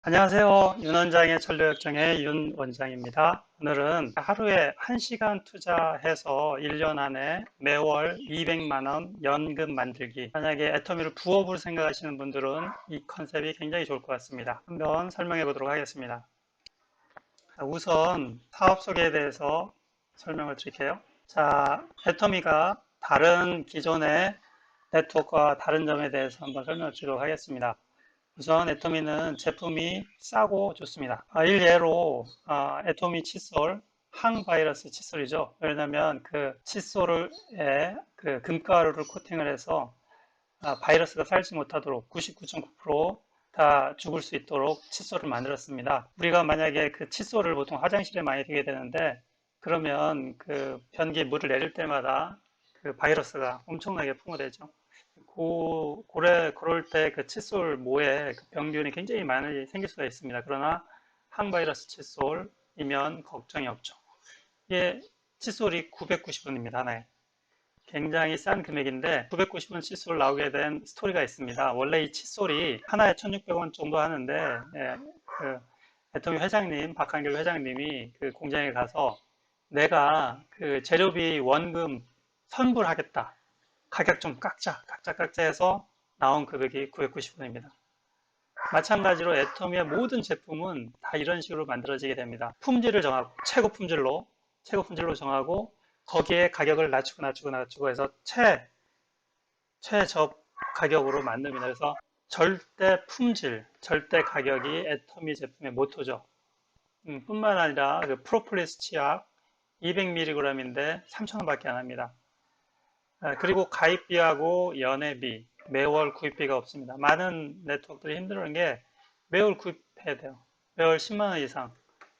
안녕하세요. 윤 원장의 전력역정의 윤 원장입니다. 오늘은 하루에 1시간 투자해서 1년 안에 매월 200만 원 연금 만들기. 만약에 애터미를 부업으로 생각하시는 분들은 이 컨셉이 굉장히 좋을 것 같습니다. 한번 설명해 보도록 하겠습니다. 우선 사업 소개에 대해서 설명을 드릴게요. 자, 애터미가 다른 기존의 네트워크와 다른 점에 대해서 한번 설명을 드리도록 하겠습니다. 우선 애터미는 제품이 싸고 좋습니다. 일례로 애터미 칫솔, 항바이러스 칫솔이죠. 왜냐하면 그 칫솔에 그 금가루를 코팅을 해서 바이러스가 살지 못하도록 99.9%다 죽을 수 있도록 칫솔을 만들었습니다. 우리가 만약에 그 칫솔을 보통 화장실에 많이 두게 되는데 그러면 그 변기에 물을 내릴 때마다 그 바이러스가 엄청나게 풍부되죠. 그럴 때 그 칫솔 모에 그 병균이 굉장히 많이 생길 수가 있습니다. 그러나 항바이러스 칫솔이면 걱정이 없죠. 이게 칫솔이 990원입니다. 하나에. 굉장히 싼 금액인데 990원 칫솔 나오게 된 스토리가 있습니다. 원래 이 칫솔이 하나에 1600원 정도 하는데 그 애터미 회장님, 박한길 회장님이 그 공장에 가서 내가 그 재료비 원금 선불하겠다. 가격 좀 깎자 해서 나온 금액이 990원입니다. 마찬가지로 애터미의 모든 제품은 다 이런 식으로 만들어지게 됩니다. 품질을 정하고, 최고 품질로 정하고, 거기에 가격을 낮추고 해서 최저 가격으로 만듭니다. 그래서 절대 품질, 절대 가격이 애터미 제품의 모토죠. 뿐만 아니라 그 프로폴리스 치약 200mg인데 3,000원밖에 안 합니다. 그리고 가입비하고 연회비, 매월 구입비가 없습니다. 많은 네트워크들이 힘들어하는 게 매월 구입해야 돼요. 매월 10만 원 이상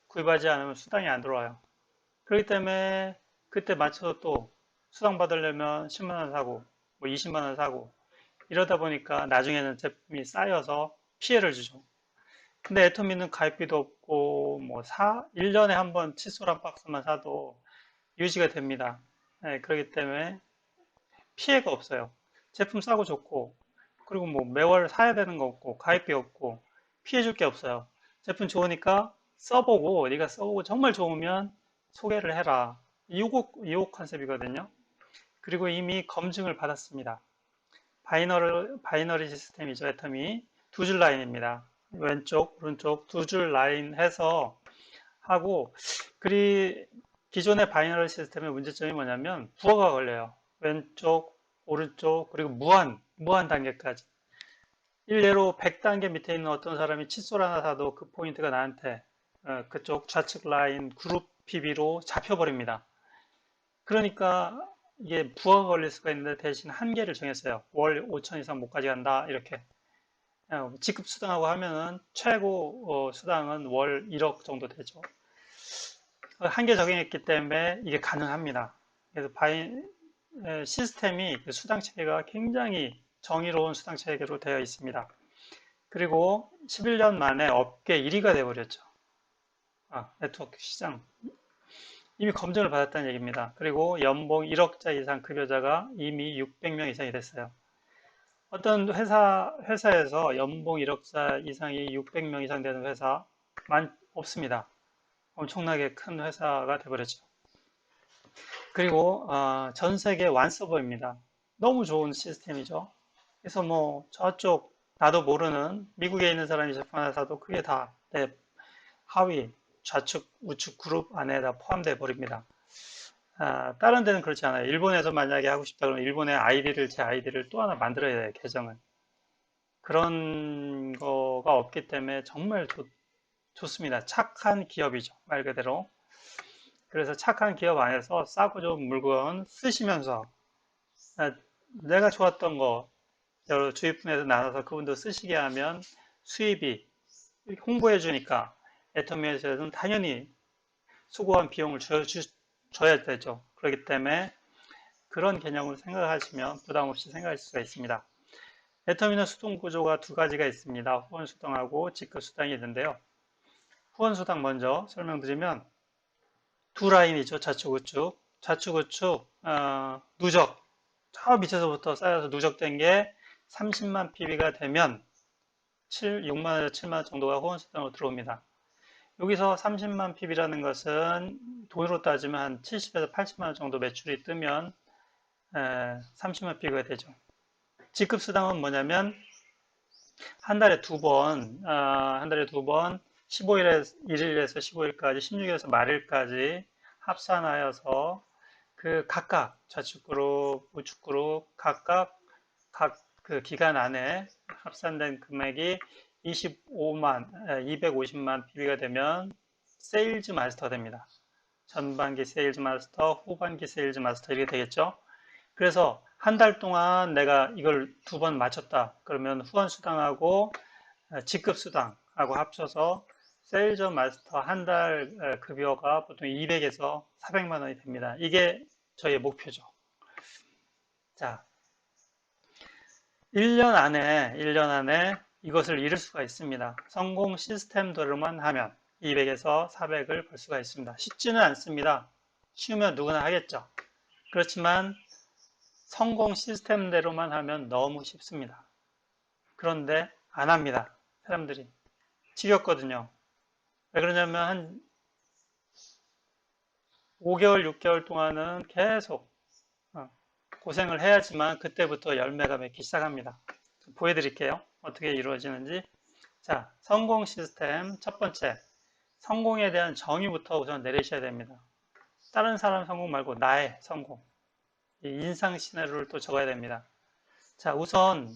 구입하지 않으면 수당이 안 들어와요. 그렇기 때문에 그때 맞춰서 또 수당 받으려면 10만 원 사고, 뭐 20만 원 사고, 이러다 보니까 나중에는 제품이 쌓여서 피해를 주죠. 근데 애터미는 가입비도 없고, 1년에 한 번 칫솔 한 박스만 사도 유지가 됩니다. 그렇기 때문에 피해가 없어요. 제품 싸고 좋고, 그리고 뭐 매월 사야 되는 거 없고, 가입비 없고, 피해 줄 게 없어요. 제품 좋으니까 써보고, 네가 써보고 정말 좋으면 소개를 해라. 이거 컨셉이거든요. 그리고 이미 검증을 받았습니다. 바이너리 시스템이죠, 애터미. 두 줄 라인입니다. 왼쪽, 오른쪽 두 줄 라인 해서 하고, 기존의 바이너리 시스템의 문제점이 뭐냐면 부어가 걸려요. 왼쪽, 오른쪽, 그리고 무한 단계까지. 일례로 100단계 밑에 있는 어떤 사람이 칫솔 하나 사도 그 포인트가 나한테 그쪽 좌측 라인 그룹 PB로 잡혀버립니다. 그러니까 이게 부하가 걸릴 수가 있는데 대신 한계를 정했어요. 월 5천 이상 못 가져간다. 이렇게. 직급 수당하고 하면은 최고 수당은 월 1억 정도 되죠. 한계 적용했기 때문에 이게 가능합니다. 그래서 시스템이 그 수당 체계가 굉장히 정의로운 수당 체계로 되어 있습니다. 그리고 11년 만에 업계 1위가 되어버렸죠. 네트워크 시장. 이미 검증을 받았다는 얘기입니다. 그리고 연봉 1억자 이상 급여자가 이미 600명 이상이 됐어요. 어떤 회사에서 연봉 1억자 이상이 600명 이상 되는 회사 없습니다. 엄청나게 큰 회사가 되어버렸죠. 그리고 전 세계 완서버입니다. 너무 좋은 시스템이죠. 그래서 뭐 저쪽 나도 모르는 미국에 있는 사람이 제품 하나 사도 그게 다 내 하위 좌측 우측 그룹 안에 다 포함되어 버립니다. 다른 데는 그렇지 않아요. 일본에서 만약에 하고 싶다 그러면 일본의 제 아이디를 또 하나 만들어야 돼요, 계정을. 그런 거가 없기 때문에 정말 좋습니다. 착한 기업이죠, 말 그대로. 그래서 착한 기업 안에서 싸고 좋은 물건 쓰시면서 내가 좋았던 거 여러 주위분에서 나눠서 그분도 쓰시게 하면 수입이 홍보해 주니까 애터미에서는 당연히 수고한 비용을 줘야 되죠. 그렇기 때문에 그런 개념을 생각하시면 부담 없이 생각할 수가 있습니다. 애터미는 수당 구조가 두 가지가 있습니다. 후원 수당하고 직급 수당이 있는데요. 후원 수당 먼저 설명드리면 두 라인이죠. 좌측 우측. 좌측 우측 누적 저 밑에서부터 쌓여서 누적된 게 30만 PB가 되면 6만원에서 7만원 정도가 후원수당으로 들어옵니다. 여기서 30만 PB라는 것은 돈으로 따지면 한 70에서 80만원 정도 매출이 뜨면 30만 PB가 되죠. 직급수당은 뭐냐면 한 달에 두 번, 15일에서 1일에서 15일까지, 16일에서 말일까지 합산하여서 그 각각 좌측그룹, 우측그룹 각각 각 그 기간 안에 합산된 금액이 250만 PB가 되면 세일즈 마스터가 됩니다. 전반기 세일즈 마스터, 후반기 세일즈 마스터 이렇게 되겠죠. 그래서 한 달 동안 내가 이걸 두 번 맞췄다. 그러면 후원수당하고 직급수당하고 합쳐서 세일즈 마스터 한 달 급여가 보통 200에서 400만 원이 됩니다. 이게 저희의 목표죠. 자, 1년 안에 이것을 이룰 수가 있습니다. 성공 시스템대로만 하면 200에서 400을 벌 수가 있습니다. 쉽지는 않습니다. 쉬우면 누구나 하겠죠. 그렇지만 성공 시스템대로만 하면 너무 쉽습니다. 그런데 안 합니다. 사람들이. 지겹거든요. 왜 그러냐면 한 5개월, 6개월 동안은 계속 고생을 해야지만 그때부터 열매가 맺기 시작합니다. 보여드릴게요. 어떻게 이루어지는지. 자, 성공 시스템 첫 번째. 성공에 대한 정의부터 우선 내리셔야 됩니다. 다른 사람 성공 말고 나의 성공. 이 인상 시나리오를 또 적어야 됩니다. 자, 우선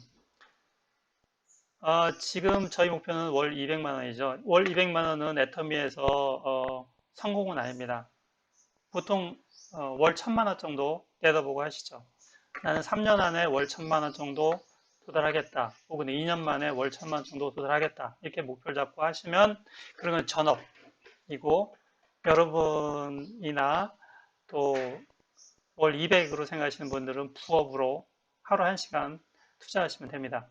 지금 저희 목표는 월 200만 원이죠. 월 200만 원은 애터미에서 성공은 아닙니다. 보통 월 1000만 원 정도 내다보고 하시죠. 나는 3년 안에 월 1000만 원 정도 도달하겠다. 혹은 2년 만에 월 1000만 원 정도 도달하겠다. 이렇게 목표를 잡고 하시면 그러면 전업이고 여러분이나 또 월 200으로 생각하시는 분들은 부업으로 하루 1시간 투자하시면 됩니다.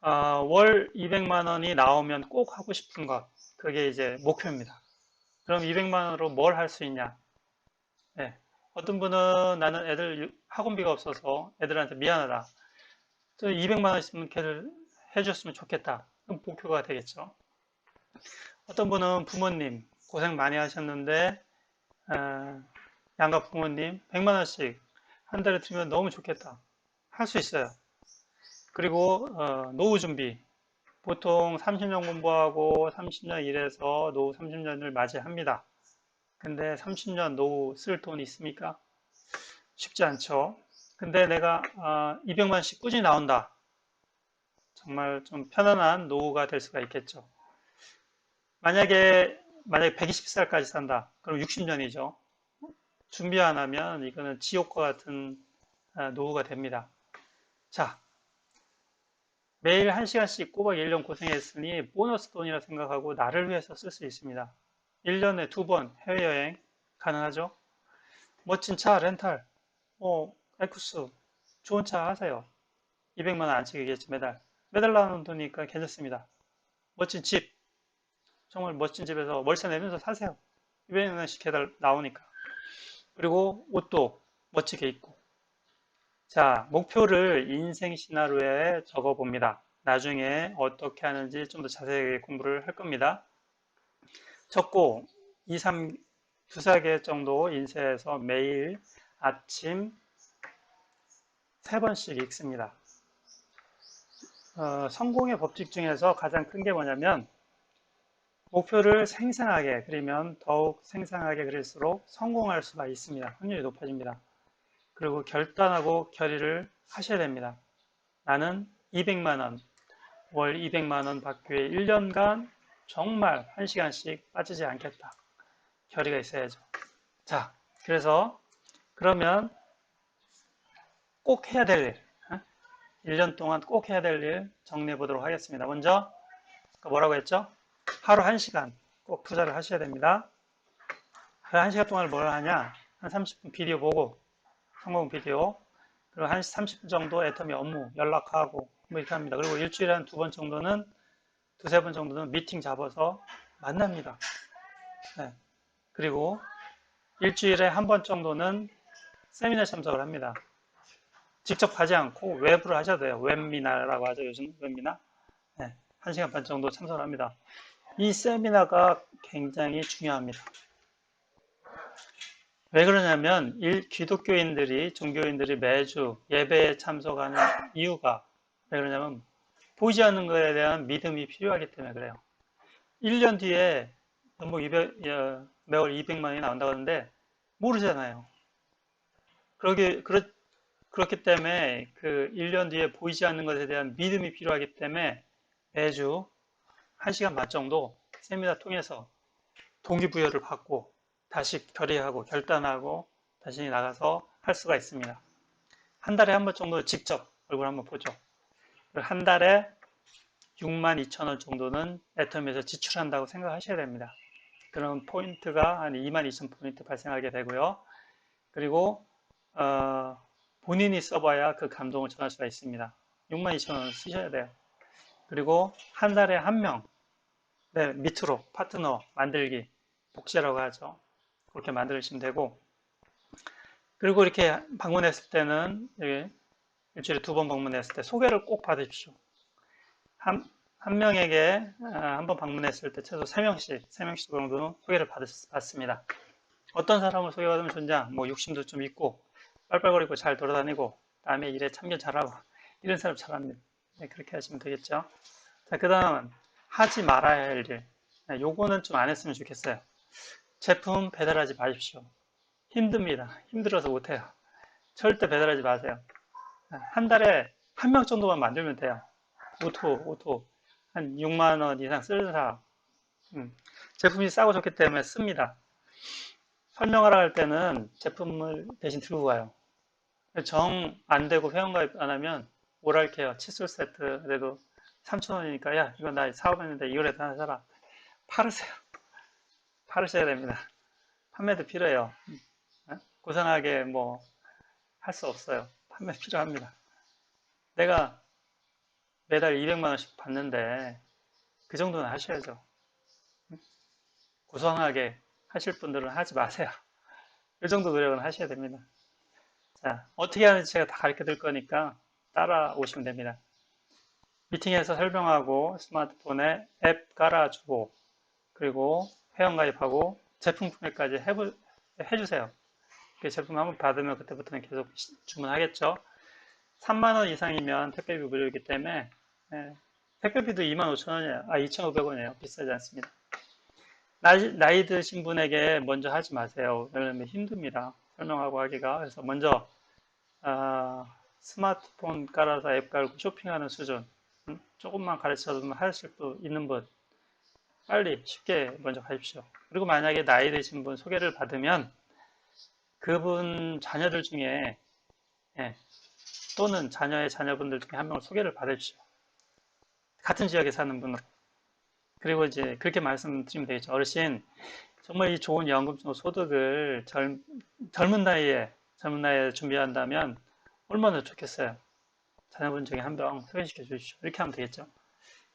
월 200만 원이 나오면 꼭 하고 싶은 것, 그게 이제 목표입니다. 그럼 200만 원으로 뭘 할 수 있냐? 네. 어떤 분은 나는 애들 학원비가 없어서 애들한테 미안하다. 200만 원 있으면 걔를 해줬으면 좋겠다. 그럼 목표가 되겠죠. 어떤 분은 부모님 고생 많이 하셨는데 양가 부모님 100만 원씩 한 달에 드리면 너무 좋겠다. 할 수 있어요. 그리고 노후 준비. 보통 30년 공부하고 30년 일해서 노후 30년을 맞이합니다. 근데 30년 노후 쓸 돈이 있습니까? 쉽지 않죠. 근데 내가 200만 원씩 꾸준히 나온다. 정말 좀 편안한 노후가 될 수가 있겠죠. 만약에 120살까지 산다. 그럼 60년이죠. 준비 안 하면 이거는 지옥과 같은 노후가 됩니다. 자, 매일 1시간씩 꼬박 1년 고생했으니 보너스 돈이라 생각하고 나를 위해서 쓸 수 있습니다. 1년에 2번 해외여행 가능하죠? 멋진 차 렌탈, 에쿠스 좋은 차 하세요. 200만 원 안 치겠지 매달 나오는 돈이니까 괜찮습니다. 멋진 집, 정말 멋진 집에서 월세 내면서 사세요. 200만 원씩 개달 나오니까. 그리고 옷도 멋지게 입고. 자, 목표를 인생 시나리오에 적어 봅니다. 나중에 어떻게 하는지 좀 더 자세하게 공부를 할 겁니다. 적고 2, 3, 2-4개 정도 인쇄해서 매일 아침 3번씩 읽습니다. 성공의 법칙 중에서 가장 큰 게 뭐냐면 목표를 생생하게 그리면 더욱 생생하게 그릴수록 성공할 수가 있습니다. 확률이 높아집니다. 그리고 결단하고 결의를 하셔야 됩니다. 나는 200만 원, 월 200만 원 받기 위해 1년간 정말 1시간씩 빠지지 않겠다. 결의가 있어야죠. 자, 그러면 꼭 해야 될 일, 1년 동안 꼭 해야 될 일 정리해 보도록 하겠습니다. 먼저 뭐라고 했죠? 하루 1시간 꼭 투자를 하셔야 됩니다. 하루 1시간 동안 뭘 하냐? 한 30분 비디오 보고 성공 비디오, 그리고 한 30분 정도 애터미 업무 연락하고 뭐 이렇게 합니다. 그리고 일주일에 한 2번 정도는, 2-3번 정도는 미팅 잡아서 만납니다. 네. 그리고 일주일에 한 번 정도는 세미나 참석을 합니다. 직접 가지 않고 외부로 하셔도 돼요. 웹미나라고 하죠. 요즘 웹미나. 네, 1시간 반 정도 참석을 합니다. 이 세미나가 굉장히 중요합니다. 왜 그러냐면 기독교인들이 종교인들이 매주 예배에 참석하는 이유가 왜 그러냐면 보이지 않는 것에 대한 믿음이 필요하기 때문에 그래요. 1년 뒤에 뭐 매월 200만이 나온다고 하는데 모르잖아요. 그렇기 때문에 그 1년 뒤에 보이지 않는 것에 대한 믿음이 필요하기 때문에 매주 1시간 반 정도 세미나 통해서 동기부여를 받고 다시 결의하고 결단하고 다시 나가서 할 수가 있습니다. 한 달에 한 번 정도 직접 얼굴 한번 보죠. 한 달에 6만 2천 원 정도는 애터미에서 지출한다고 생각하셔야 됩니다. 그런 포인트가 한 2만 2천 포인트 발생하게 되고요. 그리고 본인이 써봐야 그 감동을 전할 수가 있습니다. 6만 2천 원 쓰셔야 돼요. 그리고 한 달에 한 명, 네, 밑으로 파트너 만들기, 복제라고 하죠. 그렇게 만드시면 되고, 그리고 이렇게 방문했을 때는 일주일에 2번 방문했을 때 소개를 꼭 받으십시오. 한 명에게 한 번 방문했을 때 최소 3명씩 정도는 소개를 받습니다. 어떤 사람을 소개받으면 좋냐? 뭐 욕심도 좀 있고, 빨빨거리고 잘 돌아다니고, 남의 일에 참견 잘하고, 이런 사람 잘합니다. 네, 그렇게 하시면 되겠죠. 자, 그 다음은 하지 말아야 할 일. 네, 요거는 좀 안 했으면 좋겠어요. 제품 배달하지 마십시오. 힘듭니다. 힘들어서 못해요. 절대 배달하지 마세요. 한 달에 한 명 정도만 만들면 돼요. 오토. 한 6만 원 이상 쓰는 사람. 제품이 싸고 좋기 때문에 씁니다. 설명하라 할 때는 제품을 대신 들고 가요. 정 안 되고 회원가입 안 하면 오랄케어 칫솔 세트 그래도 3,000원이니까 야 이거 나 사업했는데 이거라도 하나 사라. 팔으세요. 팔으셔야 됩니다. 판매도 필요해요. 고상하게 뭐 할 수 없어요. 판매 필요합니다. 내가 매달 200만 원씩 받는데 그 정도는 하셔야죠. 고상하게 하실 분들은 하지 마세요. 이 정도 노력은 하셔야 됩니다. 자, 어떻게 하는지 제가 다 가르쳐 드릴 거니까 따라오시면 됩니다. 미팅에서 설명하고 스마트폰에 앱 깔아주고 그리고 회원가입하고 제품 구매까지 해주세요. 제품 한번 받으면 그때부터는 계속 주문하겠죠. 3만 원 이상이면 택배비 무료이기 때문에 택배비도 2만 5천 원이에요. 2,500원이에요. 비싸지 않습니다. 나이 드신 분에게 먼저 하지 마세요. 왜냐면 힘듭니다. 설명하고 하기가. 그래서 먼저 스마트폰 깔아서 앱 깔고 쇼핑하는 수준 조금만 가르쳐주면 하실 수 있는 분 빨리 쉽게 먼저 가십시오. 그리고 만약에 나이 드신 분 소개를 받으면 그분 자녀들 중에 또는 자녀의 자녀분들 중에 한 명을 소개를 받으십시오. 같은 지역에 사는 분으로. 그리고 이제 그렇게 말씀드리면 되겠죠. 어르신, 정말 이 좋은 연금 소득을 젊은 나이에 준비한다면 얼마나 좋겠어요. 자녀분 중에 한 명 소개시켜 주십시오. 이렇게 하면 되겠죠.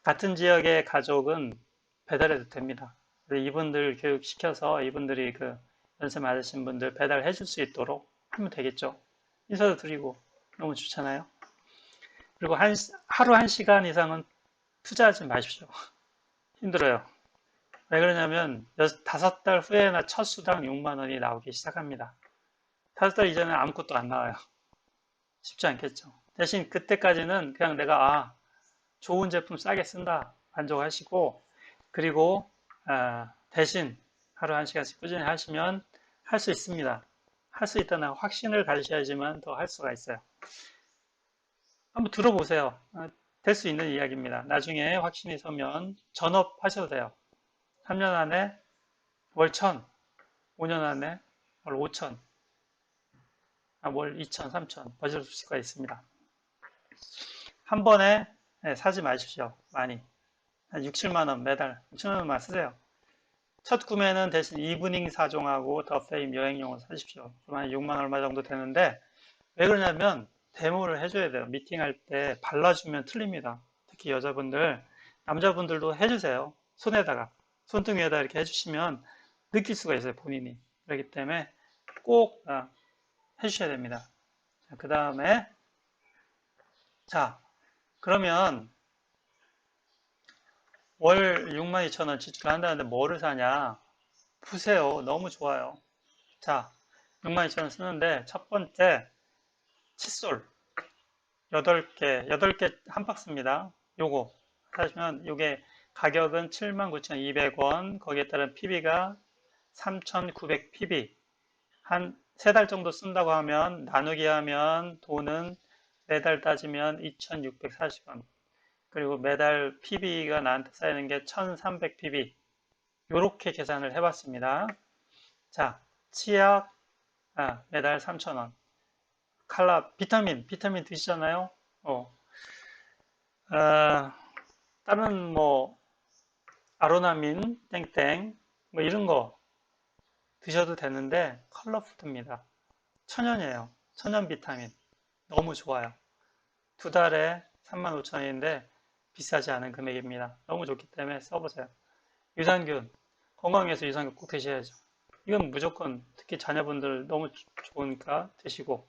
같은 지역의 가족은 배달해도 됩니다. 이분들 교육시켜서 이분들이 그 연세 많으신 분들 배달해 줄 수 있도록 하면 되겠죠. 인사도 드리고 너무 좋잖아요. 그리고 하루 1시간 이상은 투자하지 마십시오. 힘들어요. 왜 그러냐면 5달 후에나 첫 수당 6만 원이 나오기 시작합니다. 5달 이전에 아무것도 안 나와요. 쉽지 않겠죠. 대신 그때까지는 그냥 내가 좋은 제품 싸게 쓴다 만족하시고 그리고 대신 하루 1시간씩 꾸준히 하시면 할 수 있습니다. 할 수 있다는 확신을 가지셔야지만 더 할 수가 있어요. 한번 들어보세요. 될 수 있는 이야기입니다. 나중에 확신이 서면 전업하셔도 돼요. 3년 안에 월 1,000, 5년 안에 월 5,000, 월 2,000, 3,000 버실 수가 있습니다. 한 번에 사지 마십시오. 많이. 한 6, 7만 원 매달 6천 원만 쓰세요. 첫 구매는 대신 이브닝 4종하고 더 페임 여행용으로 사십시오. 한 6만 얼마 정도 되는데 왜 그러냐면 데모를 해줘야 돼요. 미팅할 때 발라주면 틀립니다. 특히 여자분들, 남자분들도 해주세요. 손등 위에다 이렇게 해주시면 느낄 수가 있어요. 본인이. 그렇기 때문에 꼭 해주셔야 됩니다. 그 다음에 자 그러면 월 62,000원 지출한다는데 뭐를 사냐? 보세요. 너무 좋아요. 자, 62,000원 쓰는데 첫 번째 칫솔 8개 한 박스입니다. 요거 사시면 요게 가격은 79,200원, 거기에 따른 PB가 3,900 PB. 한 3달 정도 쓴다고 하면 나누기 하면 돈은 매달 따지면 2,640원. 그리고 매달 PB가 나한테 쌓이는 게 1,300 PB. 요렇게 계산을 해봤습니다. 자, 치약 매달 3,000원. 칼라 비타민 드시잖아요. 아, 다른 뭐 아로나민 땡땡 뭐 이런 거 드셔도 되는데 컬러푸드입니다. 천연이에요. 천연 비타민. 너무 좋아요. 2달에 35,000원인데 비싸지 않은 금액입니다. 너무 좋기 때문에 써보세요. 유산균. 건강해서 유산균 꼭 드셔야죠. 이건 무조건 특히 자녀분들 너무 좋으니까 드시고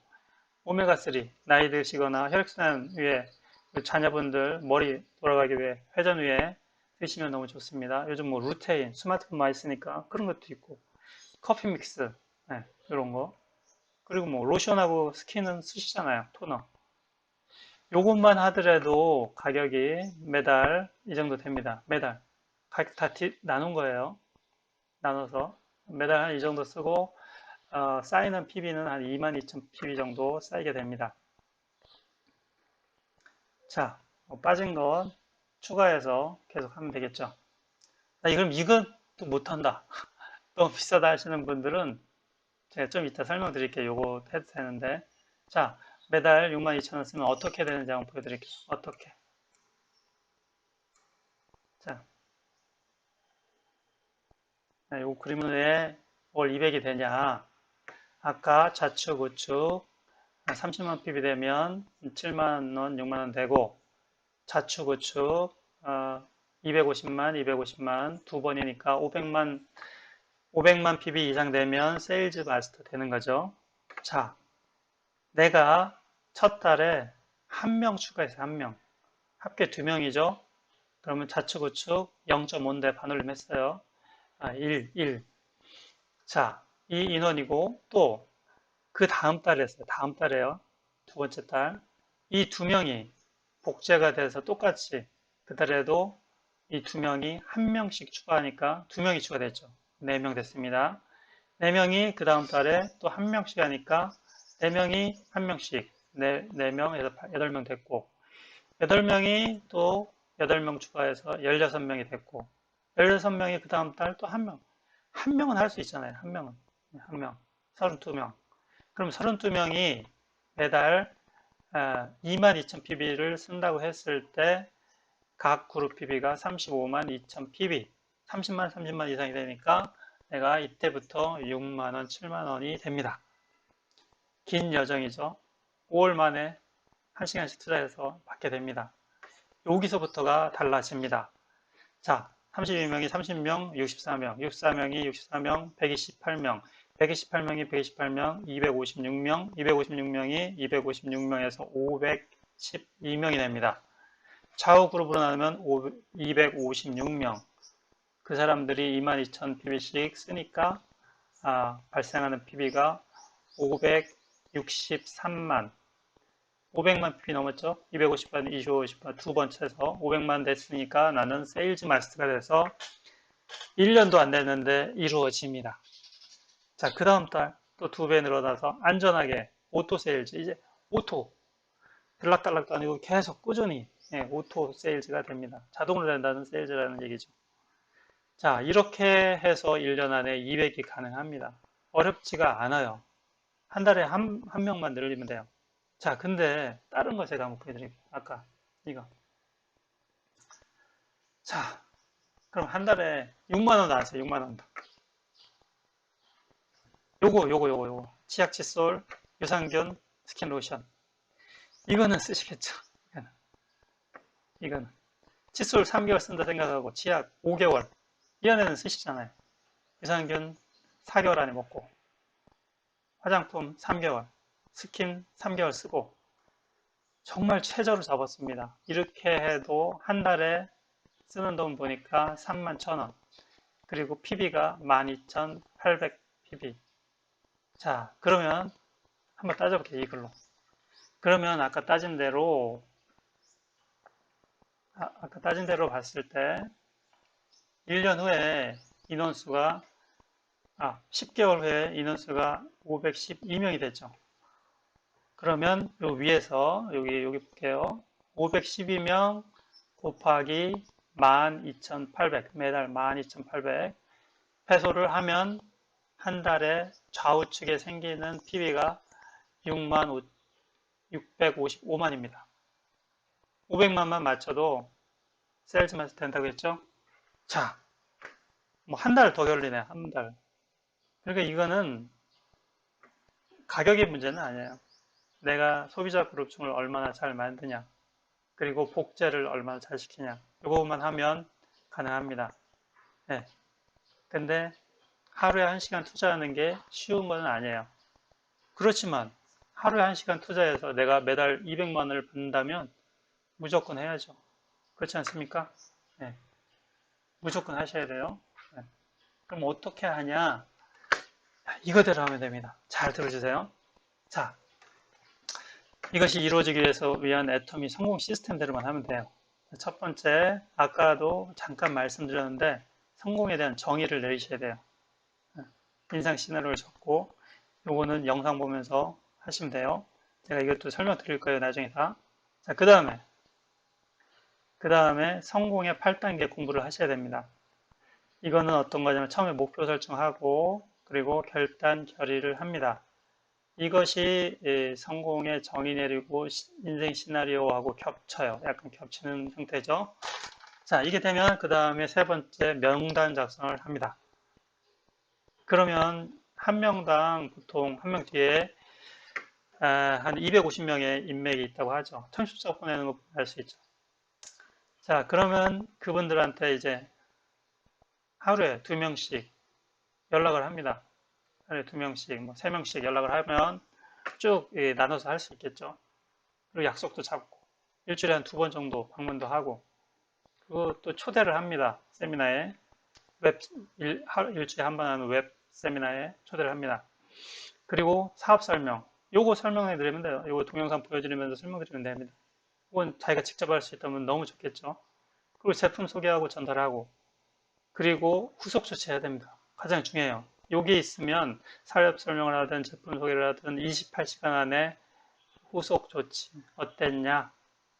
오메가3 나이 드시거나 혈액순환 위에 자녀분들 머리 돌아가기 위해 회전 위에 드시면 너무 좋습니다. 요즘 뭐 루테인 스마트폰 많이 쓰니까 그런 것도 있고 커피 믹스 이런 거 그리고 뭐 로션하고 스킨은 쓰시잖아요. 토너 요것만 하더라도 가격이 매달 이 정도 됩니다. 매달 가격 다 나눈 거예요. 나눠서 매달 한 이 정도 쓰고 쌓이는 PB는 한 22,000 PB 정도 쌓이게 됩니다. 자, 빠진 것 추가해서 계속 하면 되겠죠. 그럼 이것도 못한다. 너무 비싸다 하시는 분들은 제가 좀 이따 설명드릴게요. 요거 해도 되는데. 자, 매달 62,000원 쓰면 어떻게 되는지 한번 보여드릴게요. 어떻게. 자, 요 그림은 왜 월 200이 되냐. 아까 좌측, 우측 30만 PB 되면 7만원, 6만원 되고 좌측, 우측 250만, 250만 두 번이니까 500만 PB 이상 되면 세일즈 마스터 되는 거죠. 자, 내가 첫 달에 한 명 추가해서 한 명. 합계 2명이죠. 그러면 좌측, 우측 0.5인데 반올림했어요. 1. 자, 이 인원이고 또 그 다음 달에 했어요. 다음 달에요. 두 번째 달. 이 2명이 복제가 돼서 똑같이 그 달에도 이 2명이 한 명씩 추가하니까 2명이 추가됐죠. 4명 됐습니다. 4명이 그 다음 달에 또 한 명씩 하니까 4명이 한 명씩 4명에서 8명 됐고 8명이 또 8명 추가해서 16명이 됐고 16명이 그 다음 달 또 한 명. 한 명은 할 수 있잖아요. 한 명은. 한 명. 32명. 그럼 32명이 매달 22,000 PB를 쓴다고 했을 때 각 그룹 PB가 35만 2천 PB, 30만 이상이 되니까 내가 이때부터 6만 원, 7만 원이 됩니다. 긴 여정이죠. 5월 만에 1시간씩 투자해서 받게 됩니다. 여기서부터가 달라집니다. 자, 32명이 30명, 64명, 64명이 64명, 128명, 128명이 128명, 256명, 256명이 256명에서 512명이 됩니다. 좌우 그룹으로 나누면 256명. 그 사람들이 22,000 PB씩 쓰니까 발생하는 PB가 563만. 500만 PB 넘었죠? 250만, 250만 두 번 쳐서 500만 됐으니까 나는 세일즈 마스터가 돼서 1년도 안 됐는데 이루어집니다. 자, 그 다음 달 또 2배 늘어나서 안전하게 오토 세일즈, 이제 오토 들락달락도 아니고 계속 꾸준히 오토 세일즈가 됩니다. 자동으로 된다는 세일즈라는 얘기죠. 자, 이렇게 해서 1년 안에 200이 가능합니다. 어렵지가 않아요. 한 달에 한 명만 늘리면 돼요. 자, 근데 다른 거 제가 한번 보여드릴게요. 아까 이거. 자, 그럼 한 달에 6만 원 나왔어요. 6만 원. 요거. 치약, 칫솔, 유산균, 스킨 로션. 이거는 쓰시겠죠. 이거는. 칫솔 3개월 쓴다 생각하고 치약 5개월. 이 안에는 쓰시잖아요. 유산균 4개월 안에 먹고. 화장품 3개월. 스킨 3개월 쓰고. 정말 최저로 잡았습니다. 이렇게 해도 한 달에 쓰는 돈 보니까 31,000원. 그리고 PB가 12,800 PB. 자, 그러면 한번 따져볼게요, 이걸로. 그러면 아까 따진 대로 봤을 때 1년 후에 인원수가 10개월 후에 인원수가 512명이 됐죠. 그러면 요 위에서 여기 볼게요. 512명 곱하기 12,800 매달 12,800 회소를 하면 한 달에 좌우측에 생기는 PB가 6,655만입니다. 500만만 맞춰도 세일즈만 된다고 했죠? 자, 뭐 한 달 더 걸리네, 한 달. 그러니까 이거는 가격의 문제는 아니에요. 내가 소비자 그룹층을 얼마나 잘 만드냐, 그리고 복제를 얼마나 잘 시키냐, 이거만 하면 가능합니다. 네. 근데 하루에 1시간 투자하는 게 쉬운 건 아니에요. 그렇지만 하루에 1시간 투자해서 내가 매달 200만 원을 받는다면 무조건 해야죠. 그렇지 않습니까? 네. 무조건 하셔야 돼요. 네. 그럼 어떻게 하냐? 이거대로 하면 됩니다. 잘 들어주세요. 자, 이것이 이루어지기 위한 애터미 성공 시스템대로만 하면 돼요. 첫 번째, 아까도 잠깐 말씀드렸는데 성공에 대한 정의를 내리셔야 돼요. 인상 시나리오를 적고 요거는 영상 보면서 하시면 돼요. 제가 이것도 설명드릴 거예요, 나중에 다. 자, 그 다음에 성공의 8단계 공부를 하셔야 됩니다. 이거는 어떤 거냐면 처음에 목표 설정하고 그리고 결단 결의를 합니다. 이것이 성공의 정의 내리고 인생 시나리오하고 겹쳐요. 약간 겹치는 형태죠. 자, 이게 되면 그 다음에 세 번째 명단 작성을 합니다. 그러면 한 명당 보통 한 명 뒤에 한 250명의 인맥이 있다고 하죠. 청첩장 보내는 거 알 수 있죠. 자, 그러면 그분들한테 이제 하루에 2명씩 연락을 합니다. 하루에 2명씩, 뭐 3명씩 연락을 하면 쭉 나눠서 할 수 있겠죠. 그리고 약속도 잡고 일주일에 한 2번 정도 방문도 하고 그리고 또 초대를 합니다. 세미나에 일주일에 한 번 하는 웹 세미나에 초대를 합니다. 그리고 사업 설명 요거 설명해 드리면 돼요. 요거 동영상 보여드리면서 설명드리면 됩니다. 이건 자기가 직접 할 수 있다면 너무 좋겠죠. 그리고 제품 소개하고 전달하고 그리고 후속 조치해야 됩니다. 가장 중요해요. 여기 있으면 사업 설명을 하든 제품 소개를 하든 28시간 안에 후속 조치 어땠냐,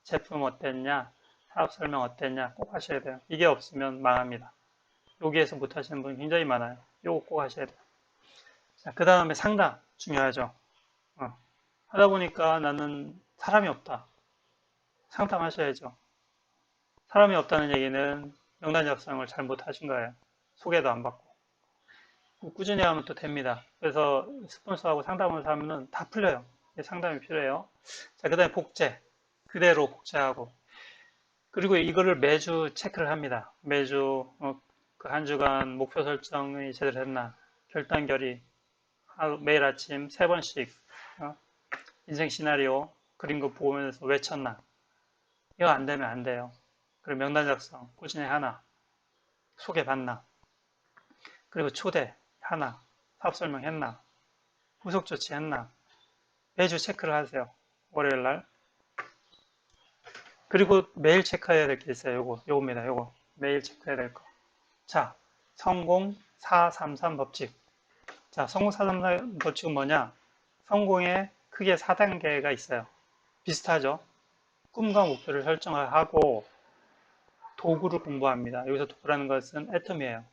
제품 어땠냐, 사업 설명 어땠냐 꼭 하셔야 돼요. 이게 없으면 망합니다. 여기에서 못 하시는 분 굉장히 많아요. 요거 꼭 하셔야 돼요. 자, 그 다음에 상담 중요하죠. 하다 보니까 나는 사람이 없다. 상담하셔야죠. 사람이 없다는 얘기는 명단 작성을 잘 못하신 거예요. 소개도 안 받고. 꾸준히 하면 또 됩니다. 그래서 스폰서하고 상담을 하면 다 풀려요. 상담이 필요해요. 자, 그 다음에 복제. 그대로 복제하고. 그리고 이거를 매주 체크를 합니다. 매주 그 한 주간 목표 설정이 제대로 됐나. 결단 결의. 매일 아침 3번씩 인생 시나리오 그린 거 보면서 외쳤나. 이거 안 되면 안 돼요. 그리고 명단 작성 꾸준히 하나. 소개받나. 그리고 초대 하나. 사업 설명 했나. 후속 조치 했나. 매주 체크를 하세요. 월요일 날. 그리고 매일 체크해야 될 게 있어요. 요겁니다. 요거. 매일 체크해야 될 거. 자, 성공 433 법칙. 자, 성공 433 법칙은 뭐냐? 성공에 크게 4단계가 있어요. 비슷하죠? 꿈과 목표를 설정하고 도구를 공부합니다. 여기서 도구라는 것은 애텀이에요.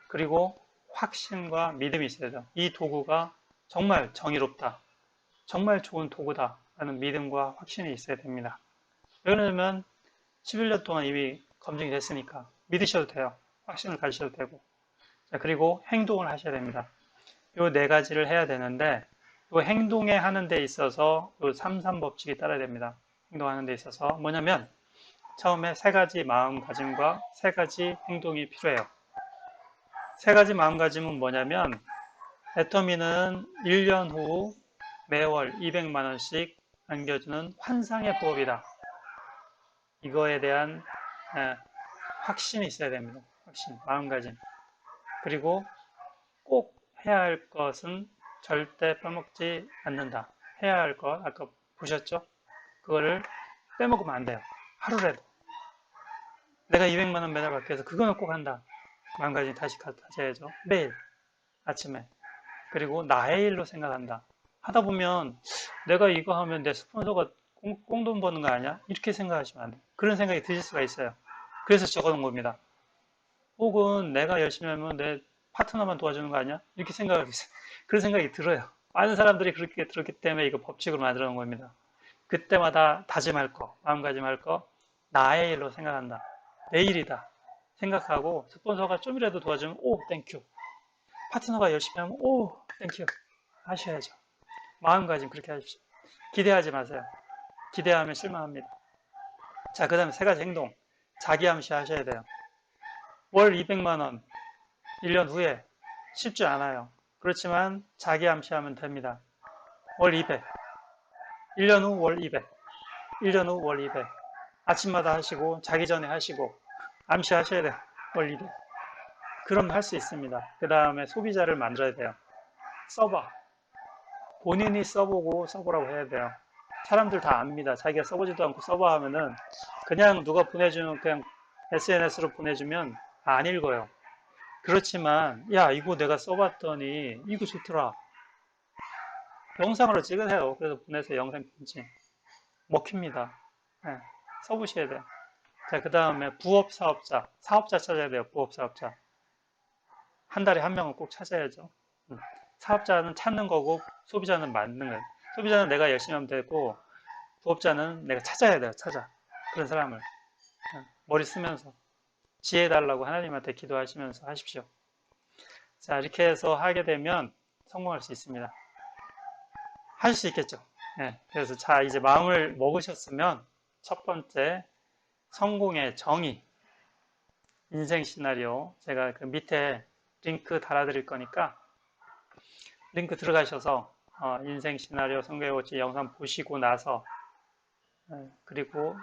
그리고 확신과 믿음이 있어야죠. 이 도구가 정말 정의롭다. 정말 좋은 도구다. 라는 믿음과 확신이 있어야 됩니다. 왜냐면 11년 동안 이미 검증이 됐으니까 믿으셔도 돼요. 확신을 가지셔도 되고. 자, 그리고 행동을 하셔야 됩니다. 요 네 가지를 해야 되는데 요 행동에 하는 데 있어서 요 33법칙이 따라야 됩니다. 행동하는 데 있어서 뭐냐면 처음에 세 가지 마음가짐과 세 가지 행동이 필요해요. 세 가지 마음가짐은 뭐냐면 애터미는 1년 후 매월 200만 원씩 안겨주는 환상의 부업이다. 이거에 대한 예, 확신이 있어야 됩니다. 확신, 마음가짐. 그리고 꼭 해야 할 것은 절대 빼먹지 않는다. 해야 할 것, 아까 보셨죠? 그거를 빼먹으면 안 돼요. 하루라도. 내가 200만 원 매달 받기 위해서 그거는 꼭 한다. 마음가짐 다시 가져야죠. 매일 아침에. 그리고 나의 일로 생각한다. 하다 보면 내가 이거 하면 내 스폰서가 꽁돈 버는 거 아니야? 이렇게 생각하시면 안 돼요. 그런 생각이 드실 수가 있어요. 그래서 적어놓은 겁니다. 혹은 내가 열심히 하면 내 파트너만 도와주는 거 아니야? 이렇게 생각하기, 그런 생각이 들어요. 많은 사람들이 그렇게 들었기 때문에 이거 법칙으로 만들어 놓은 겁니다. 그때마다 다짐할 거, 마음가짐할 거, 나의 일로 생각한다. 내 일이다. 생각하고 스폰서가 좀이라도 도와주면 오, 땡큐. 파트너가 열심히 하면 오, 땡큐. 하셔야죠. 마음가짐 그렇게 하십시오. 기대하지 마세요. 기대하면 실망합니다. 자, 그 다음에 세 가지 행동. 자기 암시 하셔야 돼요. 월 200만 원, 1년 후에 쉽지 않아요. 그렇지만 자기 암시하면 됩니다. 월 200, 1년 후 월 200, 1년 후 월 200. 아침마다 하시고 자기 전에 하시고 암시하셔야 돼요. 월 200. 그럼 할 수 있습니다. 그 다음에 소비자를 만들어야 돼요. 써봐. 본인이 써보고 써보라고 해야 돼요. 사람들 다 압니다. 자기가 써보지도 않고 써봐 하면은 그냥 누가 보내주는 그냥 SNS로 보내주면 안 읽어요. 그렇지만 야 이거 내가 써봤더니 이거 좋더라. 영상으로 찍으세요. 그래서 보내서 영상 편지 먹힙니다. 네, 써보셔야 돼요. 자, 그 다음에 부업 사업자, 사업자 찾아야 돼요. 부업 사업자. 한 달에 한 명은 꼭 찾아야죠. 사업자는 찾는 거고 소비자는 만드는 거예요. 소비자는 내가 열심히 하면 되고 부업자는 내가 찾아야 돼요. 찾아. 그런 사람을. 머리 쓰면서 지혜 달라고 하나님한테 기도하시면서 하십시오. 자, 이렇게 해서 하게 되면 성공할 수 있습니다. 할 수 있겠죠. 네, 그래서 자, 이제 마음을 먹으셨으면 첫 번째 성공의 정의, 인생 시나리오 제가 그 밑에 링크 달아드릴 거니까 링크 들어가셔서 인생 시나리오 성공의 워치 영상 보시고 나서 그리고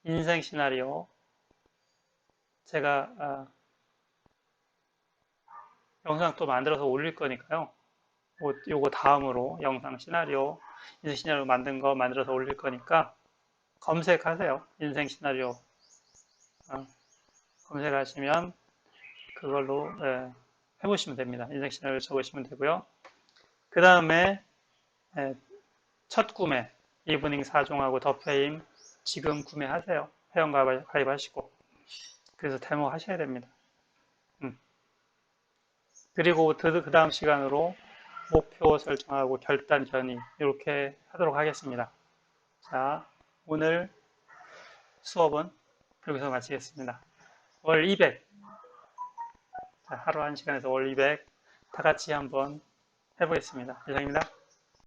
인생 시나리오 제가 영상 또 만들어서 올릴 거니까요. 요거 다음으로 영상 시나리오 인생 시나리오 만든 거 만들어서 올릴 거니까 검색하세요. 인생 시나리오 검색하시면 그걸로 해보시면 됩니다. 인생 시나리오 적으시면 되고요. 그 다음에 첫 구매 이브닝 4종하고 더 페임 지금 구매하세요. 회원 가입하시고 그래서 데모 하셔야 됩니다. 그리고 그 다음 시간으로 목표 설정하고 결단 견의 이렇게 하도록 하겠습니다. 자, 오늘 수업은 여기서 마치겠습니다. 월 200. 자, 하루 1시간에서 월 200. 다 같이 한번 해보겠습니다. 이상입니다.